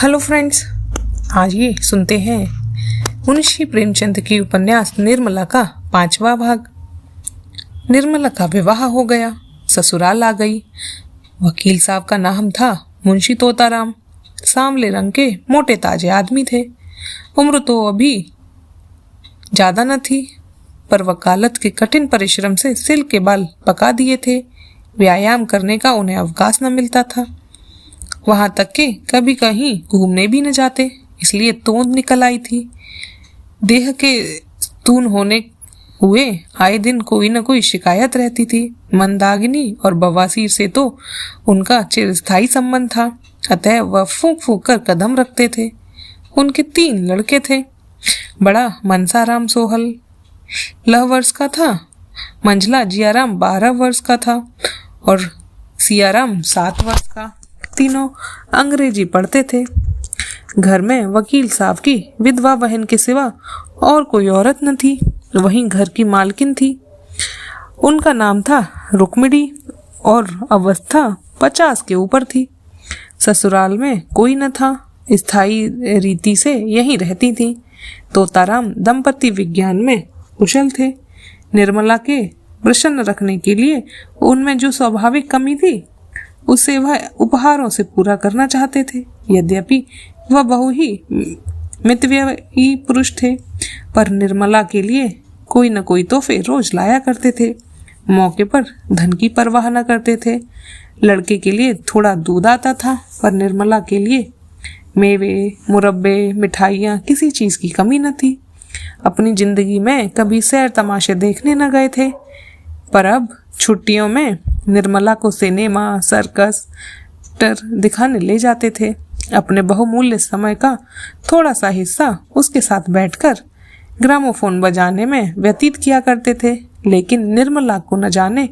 Hello friends, आज ये सुनते हैं मुंशी प्रेमचंद की उपन्यास निर्मला का 5वां भाग। निर्मला का विवाह हो गया, ससुराल आ गई। वकील साहब का नाम था मुंशी तोताराम। सांवले रंग के मोटे ताजे आदमी थे। उम्र तो अभी ज्यादा न थी, पर वकालत के कठिन परिश्रम से सिल्क के बाल पका दिए थे। व्यायाम करने का उन्हें अवकाश न मिलता था। वहां तक कि कभी कहीं घूमने भी न जाते, इसलिए तोंद निकल आई थी। देह के स्तून होने हुए आए दिन कोई न कोई शिकायत रहती थी। मंदाकिनी और बवासीर से तो उनका चिरस्थायी संबंध था, अतः वह फूंक फूंक कर कदम रखते थे। उनके 3 लड़के थे। बड़ा मनसाराम 16 वर्ष का था, मंझला जियाराम 12 वर्ष का था और सियाराम 7 वर्ष का। तीनों अंग्रेजी पढ़ते थे। घर में वकील साहब की विधवा बहन के सिवा और कोई औरत न थी, वहीं घर की मालकिन थी। उनका नाम था रुक्मिणी और अवस्था 50 के ऊपर थी। ससुराल में कोई न था, स्थायी रीति से यहीं रहती थी। तोताराम दंपति विज्ञान में कुशल थे। निर्मला के प्रसन्न रखने के लिए उनमें जो स्वाभाविक कमी थी उसे वह उपहारों से पूरा करना चाहते थे। यद्यपि वह बहु ही मितव्ययी पुरुष थे, पर निर्मला के लिए कोई न कोई तोहफे रोज लाया करते थे। मौके पर धन की परवाह न करते थे। लड़के के लिए थोड़ा दूध आता था, पर निर्मला के लिए मेवे, मुरब्बे, मिठाइयाँ, किसी चीज की कमी न थी। अपनी जिंदगी में कभी सैर तमाशे देखने न गए थे, पर अब छुट्टियों में निर्मला को सिनेमा, सर्कस दिखाने ले जाते थे। अपने बहुमूल्य समय का थोड़ा सा हिस्सा उसके साथ बैठकर ग्रामोफोन बजाने में व्यतीत किया करते थे। लेकिन निर्मला को न जाने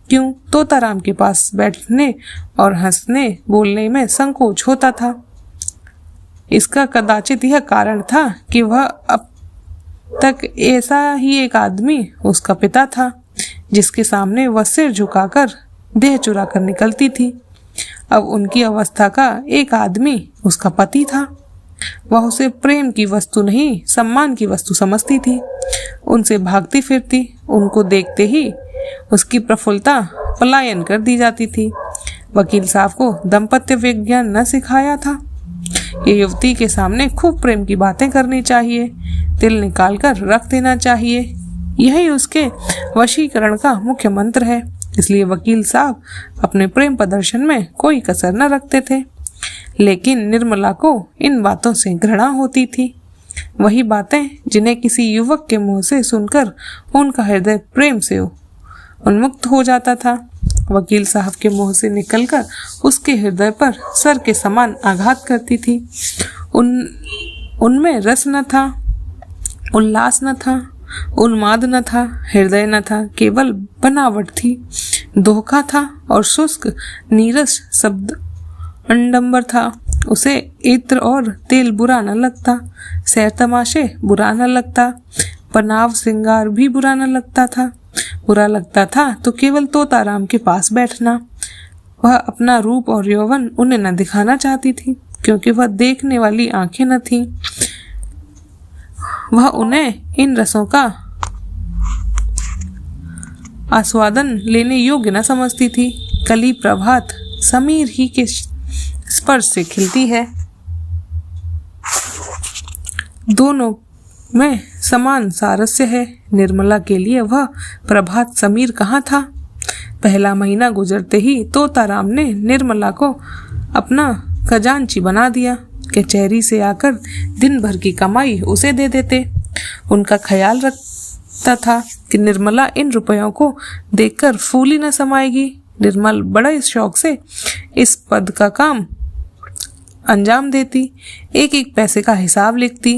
क्यों तोताराम के पास बैठने और हंसने बोलने में संकोच होता था। इसका कदाचित यह कारण था कि वह अब तक ऐसा ही एक आदमी उसका पिता था, जिसके सामने वह सिर झुकाकर देह चुरा कर निकलती थी। अब उनकी अवस्था का एक आदमी उसका पति था। वह उसे प्रेम की वस्तु नहीं, सम्मान की वस्तु समझती थी। उनसे भागती फिरती, उनको देखते ही उसकी प्रफुल्लता पलायन कर दी जाती थी। वकील साहब को दाम्पत्य विज्ञान न सिखाया था। ये युवती के सामने खूब प्रेम की बातें करनी चाहिए, तिल निकाल कर रख देना चाहिए, यही उसके वशीकरण का मुख्य मंत्र है। इसलिए वकील साहब अपने प्रेम प्रदर्शन में कोई कसर न रखते थे। लेकिन निर्मला को इन बातों से घृणा होती थी। वही बातें जिन्हें किसी युवक के मुंह से सुनकर उनका हृदय प्रेम से उन्मुक्त हो जाता था, वकील साहब के मुंह से निकलकर उसके हृदय पर सर के समान आघात करती थी। उनमें रस न था, उल्लास न था, उन्माद न था, हृदय न था, केवल बनावट थी। धोखा था और शुष्क नीरस शब्द अंडम्बर था। उसे इत्र और तेल बुरा न लगता, सैर तमाशे बुरा न लगता, पनाव श्रृंगार भी बुरा न लगता था। बुरा लगता था तो केवल तोताराम के पास बैठना। वह अपना रूप और यौवन उन्हें न दिखाना चाहती थी, क्योंकि वह देखने वाली आंखें न थीं। वह उन्हें इन रसों का आस्वादन लेने योग्य न समझती थी। कली प्रभात समीर ही के स्पर्श से खिलती है। दोनों में समान सारस्य है। निर्मला के लिए वह प्रभात समीर कहाँ था। पहला महीना गुजरते ही तोताराम ने निर्मला को अपना खजांची बना दिया। कचहरी से आकर दिन भर की कमाई उसे दे देते। उनका ख्याल रखता था कि निर्मला इन रुपयों को देखकर फूली न समाएगी। निर्मल बड़े शौक से इस पद का काम अंजाम देती, एक एक पैसे का हिसाब लिखती।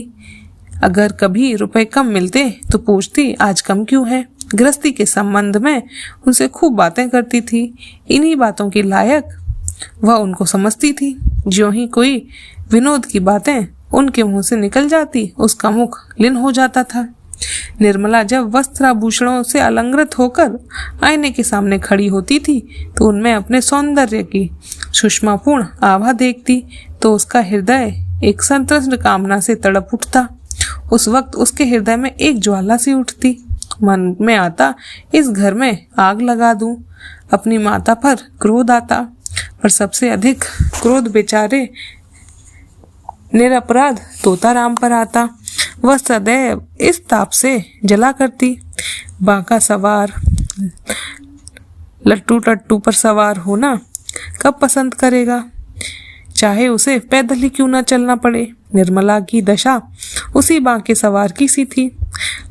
अगर कभी रुपए कम मिलते तो पूछती आज कम क्यों है। गृहस्थी के संबंध में उनसे खूब बातें करती थी। इन्हीं बातों के लायक वह उनको समझती थी। ज्यों ही कोई विनोद की बातें उनके मुंह से निकल जाती, उसका मुख लीन हो जाता था। निर्मला जब वस्त्राभूषणों से अलंकृत होकर आईने के सामने खड़ी होती थी तो उनमें अपने सौंदर्य की सुषमापूर्ण आभा देखती तो उसका हृदय एक संतृष्ण कामना से तड़प उठता। उस वक्त उसके हृदय में एक ज्वाला सी उठती। मन में आता, इस घर में आग लगा दूं। अपनी माता पर क्रोध आता, पर सबसे अधिक क्रोध बेचारे निरपराध तोताराम पर आता। वह सदैव इस ताप से जला करती। बांका सवार लट्टू टट्टू पर सवार होना कब पसंद करेगा, चाहे उसे पैदल ही क्यों न चलना पड़े। निर्मला की दशा उसी बांके सवार की सी थी।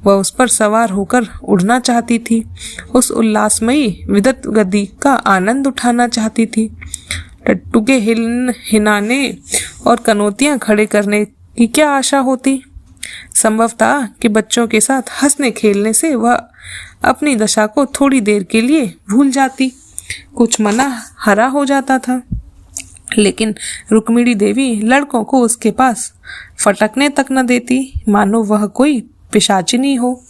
वह उस पर सवार होकर उड़ना चाहती थी, उस उल्लासमयी विदत गति का आनंद उठाना चाहती थी। टट्टू के हिनाने और कनौतियां खड़े करने की क्या आशा होती। संभव था कि बच्चों के साथ हंसने खेलने से वह अपनी दशा को थोड़ी देर के लिए भूल जाती, कुछ मना हरा हो जाता था। लेकिन रुक्मिणी देवी लड़कों को उसके पास फटकने तक न देती, मानो वह कोई पिशाचिनी हो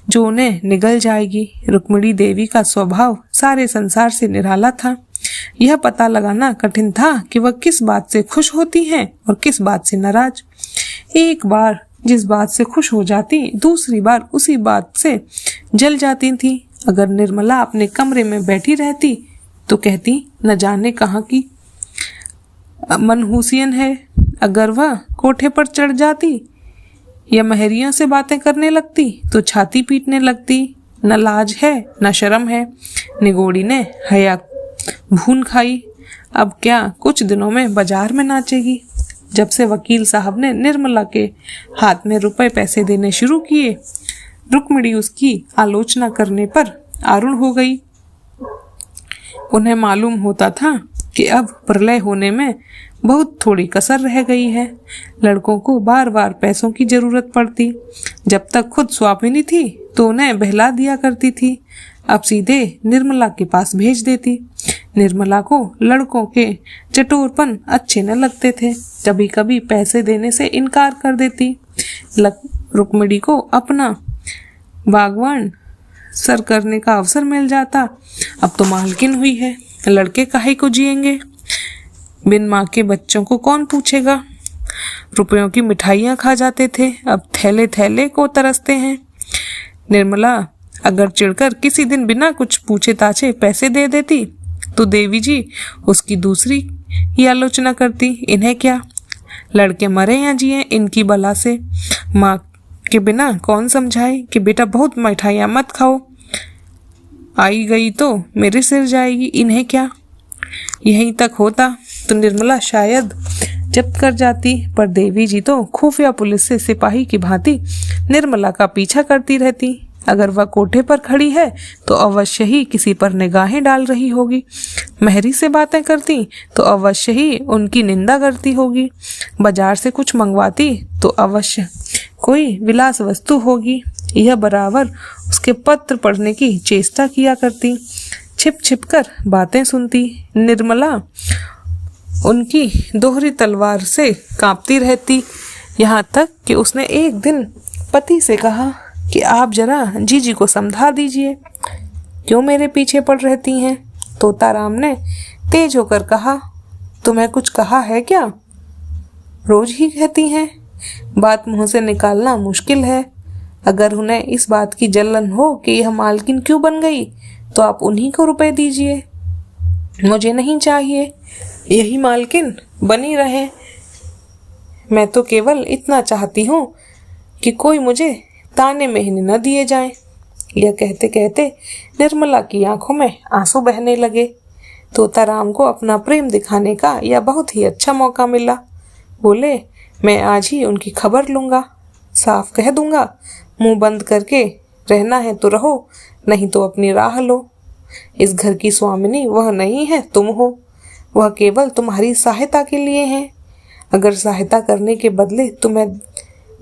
जो उन्हें निगल जाएगी। रुक्मिणी देवी का स्वभाव सारे संसार से निराला था। यह पता लगाना कठिन था कि वह किस बात से खुश होती हैं और किस बात से नाराज। एक बार जिस बात से खुश हो जाती, दूसरी बार उसी बात से जल जाती थी। अगर निर्मला अपने कमरे में बैठी रहती तो कहती, न जाने कहाँ की मनहूसियन है। अगर वह कोठे पर चढ़ जाती या महरियों से बातें करने लगती तो छाती पीटने लगती। न लाज है न शर्म है, निगोड़ी ने हया भून खाई। अब क्या कुछ दिनों में बाजार में नाचेगी। जब से वकील साहब ने निर्मला के हाथ में रुपए पैसे देने शुरू किए, रुक्मिणी उसकी आलोचना करने पर आरूढ़ हो गई। उन्हें मालूम होता था कि अब प्रलय होने में बहुत थोड़ी कसर रह गई है। लड़कों को बार बार पैसों की जरूरत पड़ती। जब तक खुद स्वामिनी थी तो उन्हें बहला दिया करती थी, अब सीधे निर्मला के पास भेज देती। निर्मला को लड़कों के चटोरपन अच्छे न लगते थे, कभी कभी पैसे देने से इनकार कर देती। रुक्मिणी को अपना बागवान सर करने का अवसर मिल जाता। अब तो मालकिन हुई है, लड़के काहे को जिएंगे। बिन माँ के बच्चों को कौन पूछेगा। रुपयों की मिठाइयाँ खा जाते थे, अब थैले थैले को तरसते हैं। निर्मला अगर चिढ़कर किसी दिन बिना कुछ पूछे ताछे पैसे दे देती तो देवी जी उसकी दूसरी ही आलोचना करती। इन्हें क्या, लड़के मरे या जिए, इनकी बला से। माँ के बिना कौन समझाए कि बेटा बहुत मिठाइयाँ मत खाओ, आई गई तो मेरे सिर जाएगी। इन्हें क्या। यहीं तक होता तो निर्मला शायद जब्त कर जाती, पर देवी जी तो खुफिया पुलिस से सिपाही की भांति निर्मला का पीछा करती रहती। अगर वह कोठे पर खड़ी है तो अवश्य ही किसी पर निगाहें डाल रही होगी। महरी से बातें करती तो अवश्य ही उनकी निंदा करती होगी। बाजार से कुछ मंगवाती तो अवश्य कोई विलास वस्तु होगी। यह बराबर उसके पत्र पढ़ने की चेष्टा किया करती। छिप छिप कर बातें सुनती। निर्मला उनकी दोहरी तलवार से कांपती रहती, यहाँ तक कि उसने एक दिन पति से कहा कि आप जरा जीजी को समझा दीजिए, क्यों मेरे पीछे पड़ रहती हैं। तोताराम ने तेज होकर कहा, तुम्हें कुछ कहा है क्या? रोज ही कहती हैं, बात मुंह से निकालना मुश्किल है। अगर उन्हें इस बात की जलन हो कि यह मालकिन क्यों बन गई तो आप उन्हीं को रुपए दीजिए, मुझे नहीं चाहिए। यही मालकिन बनी रहे। मैं तो केवल इतना चाहती हूँ कि कोई मुझे ताने महीने न दिए जाएं। यह कहते कहते निर्मला की आंखों में आंसू बहने लगे। तोताराम को अपना प्रेम दिखाने का यह बहुत ही अच्छा मौका मिला। बोले, मैं आज ही उनकी खबर लूँगा, साफ कह दूंगा, मुंह बंद करके रहना है तो रहो, नहीं तो अपनी राह लो। इस घर की स्वामिनी वह नहीं है, तुम हो। वह केवल तुम्हारी सहायता के लिए है। अगर सहायता करने के बदले तुम्हें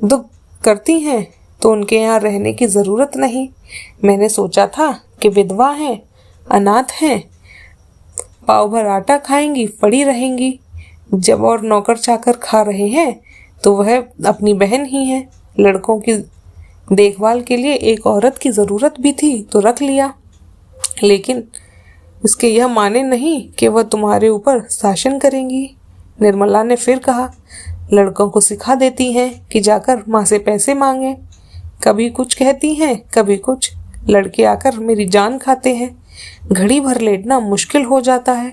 दुख करती हैं तो उनके यहाँ रहने की ज़रूरत नहीं। मैंने सोचा था कि विधवा हैं, अनाथ हैं, पाव भर आटा खाएंगी, पड़ी रहेंगी। जब और नौकर चाकर खा रहे हैं तो वह अपनी बहन ही है। लड़कों की देखभाल के लिए एक औरत की ज़रूरत भी थी तो रख लिया, लेकिन इसके यह माने नहीं कि वह तुम्हारे ऊपर शासन करेंगी। निर्मला ने फिर कहा, लड़कों को सिखा देती हैं कि जाकर माँ से पैसे मांगे। कभी कुछ कहती हैं, कभी कुछ। लड़के आकर मेरी जान खाते हैं। घड़ी भर लेटना मुश्किल हो जाता है।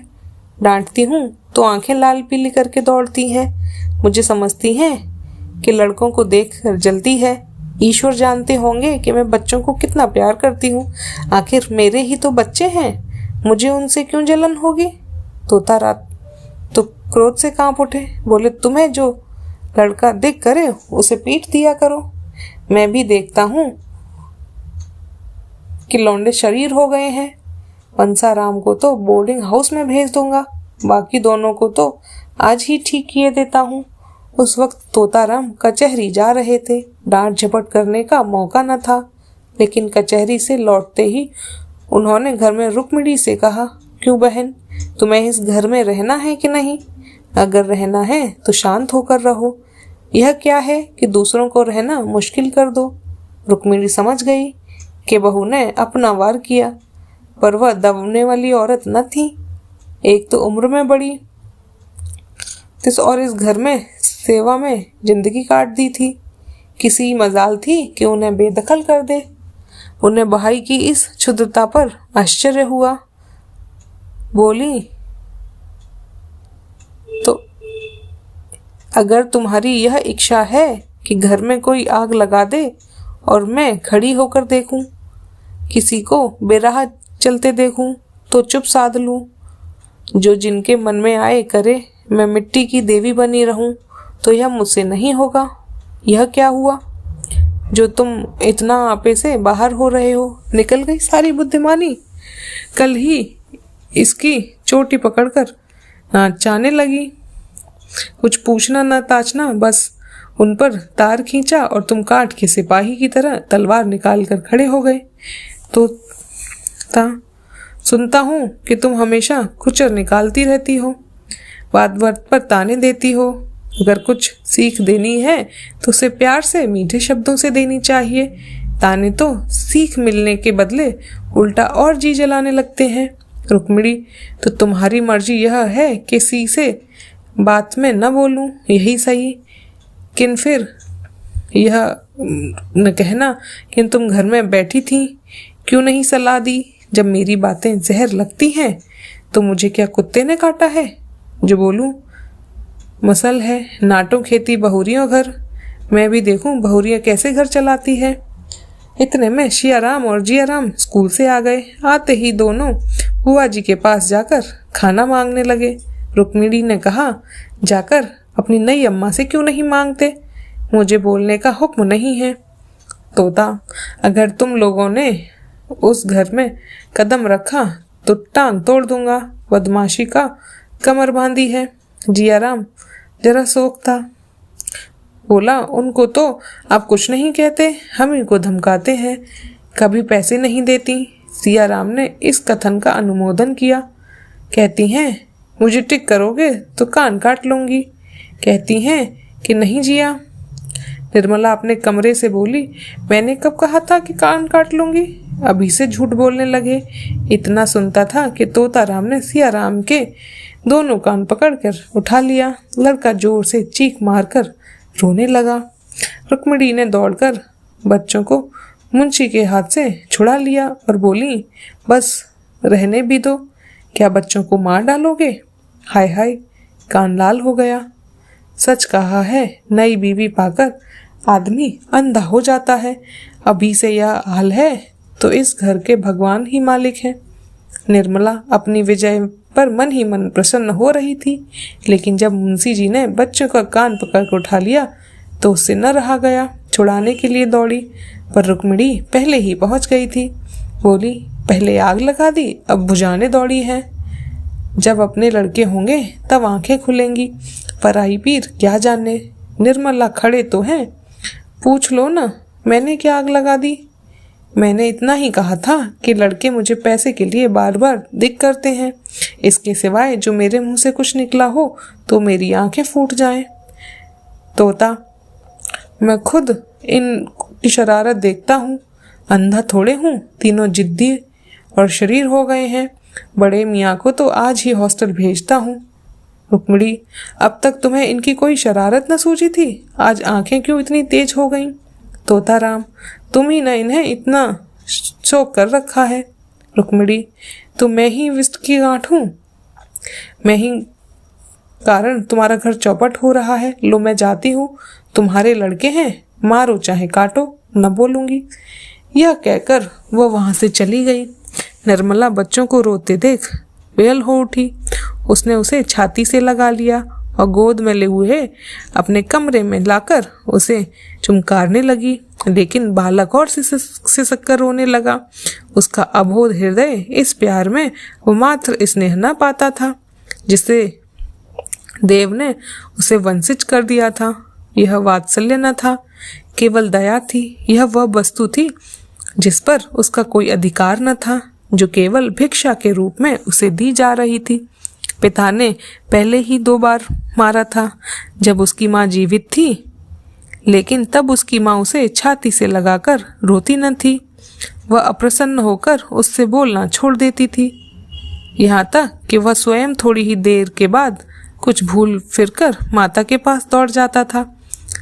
डांटती हूँ तो आंखें लाल पीली करके दौड़ती हैं। मुझे समझती हैं कि लड़कों को देखकर जलती है। ईश्वर जानते होंगे कि मैं बच्चों को कितना प्यार करती हूँ। आखिर मेरे ही तो बच्चे हैं, मुझे उनसे क्यों जलन होगी। तोता रात तो क्रोध से कांप उठे। बोले, तुम्हें जो लड़का दिख करे उसे पीट दिया करो। मैं भी देखता हूँ कि लौंडे शरीर हो गए हैं। पंसाराम को तो बोर्डिंग हाउस में भेज दूंगा, बाकी दोनों को तो आज ही ठीक किए देता हूँ। उस वक्त तोताराम कचहरी जा रहे थे। डांट झपट करने का मौका न था, लेकिन कचहरी से लौटते ही उन्होंने घर में रुक्मिणी से कहा, क्यों बहन, तुम्हें इस घर में रहना है कि नहीं? अगर रहना है तो शांत होकर रहो। यह क्या है कि दूसरों को रहना मुश्किल कर दो। रुक्मिणी समझ गई कि बहू ने अपना वार किया, पर वह दबने वाली औरत न थी। एक तो उम्र में बड़ी और इस घर में सेवा में जिंदगी काट दी थी। किसी मजाल थी कि उन्हें बेदखल कर दे। उन्हें भाई की इस क्षुद्रता पर आश्चर्य हुआ। बोली, तो अगर तुम्हारी यह इच्छा है कि घर में कोई आग लगा दे और मैं खड़ी होकर देखूं, किसी को बेराह चलते देखूं तो चुप साध लूं, जो जिनके मन में आए करे, मैं मिट्टी की देवी बनी रहूं, तो यह मुझसे नहीं होगा। यह क्या हुआ जो तुम इतना आपे से बाहर हो रहे हो? निकल गई सारी बुद्धिमानी। कल ही इसकी चोटी पकड़कर नाचाने लगी। कुछ पूछना न ताचना, बस उन पर तार खींचा और तुम काठ के सिपाही की तरह तलवार निकाल कर खड़े हो गए। तो सुनता हूँ कि तुम हमेशा कुचर निकालती रहती हो, बात बात पर ताने देती हो। अगर कुछ सीख देनी है तो उसे प्यार से, मीठे शब्दों से देनी चाहिए। ताने तो सीख मिलने के बदले उल्टा और जी जलाने लगते हैं। रुक्मिणी, तो तुम्हारी मर्जी यह है कि सी से बात में न बोलूं, यही सही। किन फिर यह न कहना कि तुम घर में बैठी थी, क्यों नहीं सलाह दी? जब मेरी बातें जहर लगती हैं तो मुझे क्या कुत्ते ने काटा है जो बोलूं? मसल है नाटो खेती बहुरियों घर, मैं भी देखूं बहुरियां कैसे घर चलाती है। इतने में शियाराम और जियाराम स्कूल से आ गए। आते ही दोनों बुआ जी के पास जाकर खाना मांगने लगे। रुक्मिणी ने कहा, जाकर अपनी नई अम्मा से क्यों नहीं मांगते? मुझे बोलने का हुक्म नहीं है। तोता, अगर तुम लोगों ने उस घर में कदम रखा तो टांग तोड़ दूंगा। बदमाशी का कमर बांधी है। जियाराम जरा शौक था, बोला, उनको तो आप कुछ नहीं कहते, हम इनको धमकाते हैं, कभी पैसे नहीं देती। सियाराम ने इस कथन का अनुमोदन किया। कहती हैं, मुझे टिक करोगे तो कान काट लूंगी। कहती हैं कि नहीं जिया। निर्मला अपने कमरे से बोली, मैंने कब कहा था कि कान काट लूंगी? अभी से झूठ बोलने लगे। इतना सुनता था कि तोताराम ने सियाराम के दोनों कान पकड़कर उठा लिया। लड़का जोर से चीख मारकर रोने लगा। रुक्मिणी ने दौड़कर बच्चों को मुंशी के हाथ से छुड़ा लिया और बोली, बस रहने भी दो, क्या बच्चों को मार डालोगे? हाय हाय, कान लाल हो गया। सच कहा है, नई बीवी पाकर आदमी अंधा हो जाता है। अभी से यह हाल है तो इस घर के भगवान ही मालिक है। निर्मला अपनी विजय पर मन ही मन प्रसन्न हो रही थी, लेकिन जब मुंशी जी ने बच्चों का कान पकड़ कर उठा लिया तो उससे न रहा गया। छुड़ाने के लिए दौड़ी, पर रुक्मिणी पहले ही पहुंच गई थी। बोली, पहले आग लगा दी, अब बुझाने दौड़ी है। जब अपने लड़के होंगे तब आंखें खुलेंगी, पराई पीर क्या जाने। निर्मला खड़े तो हैं, पूछ लो ना, मैंने क्या आग लगा दी? मैंने इतना ही कहा था कि लड़के मुझे पैसे के लिए बार बार दिक करते हैं। इसके सिवाय जो मेरे मुंह से कुछ निकला हो तो मेरी आंखें फूट जाएं। तोता, मैं खुद इनकी शरारत देखता हूँ, अंधा थोड़े हूँ। तीनों जिद्दी और शरीर हो गए हैं। बड़े मियाँ को तो आज ही हॉस्टल भेजता हूँ। रुक्मिणी, अब तक तुम्हें इनकी कोई शरारत न सूझी थी, आज आंखें क्यों इतनी तेज हो गईं? तोताराम, तुम ही न इन्हें इतना शोक कर रखा है। रुक्मिणी, तो मैं ही विष्ट की गांठ हूँ, मैं ही कारण तुम्हारा घर चौपट हो रहा है। लो मैं जाती हूँ, तुम्हारे लड़के हैं, मारो चाहे काटो, न बोलूंगी। यह कहकर वह वहां से चली गई। निर्मला बच्चों को रोते देख बेहल हो उठी। उसने उसे छाती से लगा लिया और गोद में ले हुए अपने कमरे में लाकर उसे चुमकारने लगी, लेकिन बालक और सिसक कर रोने लगा। उसका अबोध हृदय इस प्यार में वो मात्र स्नेह न पाता था जिसे देव ने उसे वंचित कर दिया था। यह वात्सल्य न था, केवल दया थी। यह वह वस्तु थी जिस पर उसका कोई अधिकार न था, जो केवल भिक्षा के रूप में उसे दी जा रही थी। पिता ने पहले ही 2 बार मारा था जब उसकी माँ जीवित थी, लेकिन तब उसकी माँ उसे छाती से लगाकर रोती न थी। वह अप्रसन्न होकर उससे बोलना छोड़ देती थी, यहाँ तक कि वह स्वयं थोड़ी ही देर के बाद कुछ भूल फिरकर माता के पास दौड़ जाता था।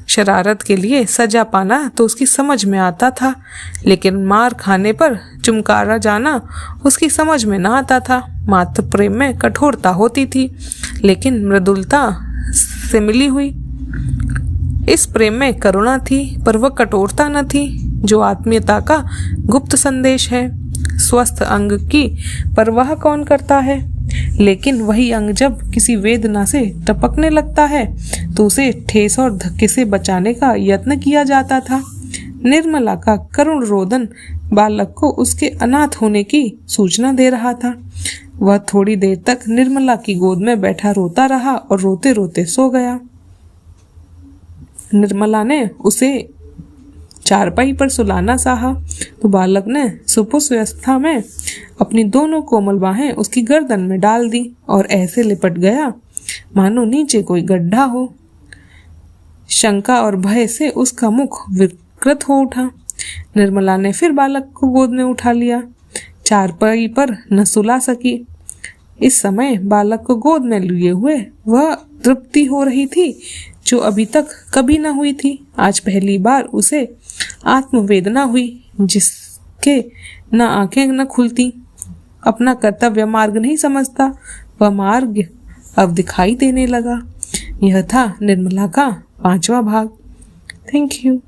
शरारत के लिए सजा पाना तो उसकी समझ में आता था, लेकिन मार खाने पर चुमकारा जाना उसकी समझ में न आता था। मातृ प्रेम में कठोरता होती थी, लेकिन मृदुलता से मिली हुई। इस प्रेम में करुणा थी, पर वह कठोरता न थी, जो आत्मीयता का गुप्त संदेश है। स्वस्थ अंग की परवाह कौन करता है, लेकिन वही अंग जब किसी वेदना से टपकने लगता है तो उसे ठेस और धक्के से बचाने का यत्न किया जाता था। निर्मला का करुण रोदन बालक को उसके अनाथ होने की सूचना दे रहा था। वह थोड़ी देर तक निर्मला की गोद में बैठा रोता रहा और रोते रोते सो गया। निर्मला ने उसे चारपाई पर सुलाना चाहा तो बालक ने सुपुस्वस्था में अपनी दोनों कोमल बाहें उसकी गर्दन में डाल दी और ऐसे लिपट गया मानो नीचे कोई गड्ढा हो। शंका और भय से उसका मुख विकृत हो उठा। निर्मला ने फिर बालक को गोद में उठा लिया। चारपाई पर न सुला सकी। इस समय बालक को गोद में लिए हुए वह तृप्ति हो रही थी जो अभी तक कभी न हुई थी। आज पहली बार उसे आत्मवेदना हुई जिसके न आंखें न खुलती। अपना कर्तव्य मार्ग नहीं समझता, वह मार्ग अब दिखाई देने लगा। यह था निर्मला का 5वां भाग। Thank you.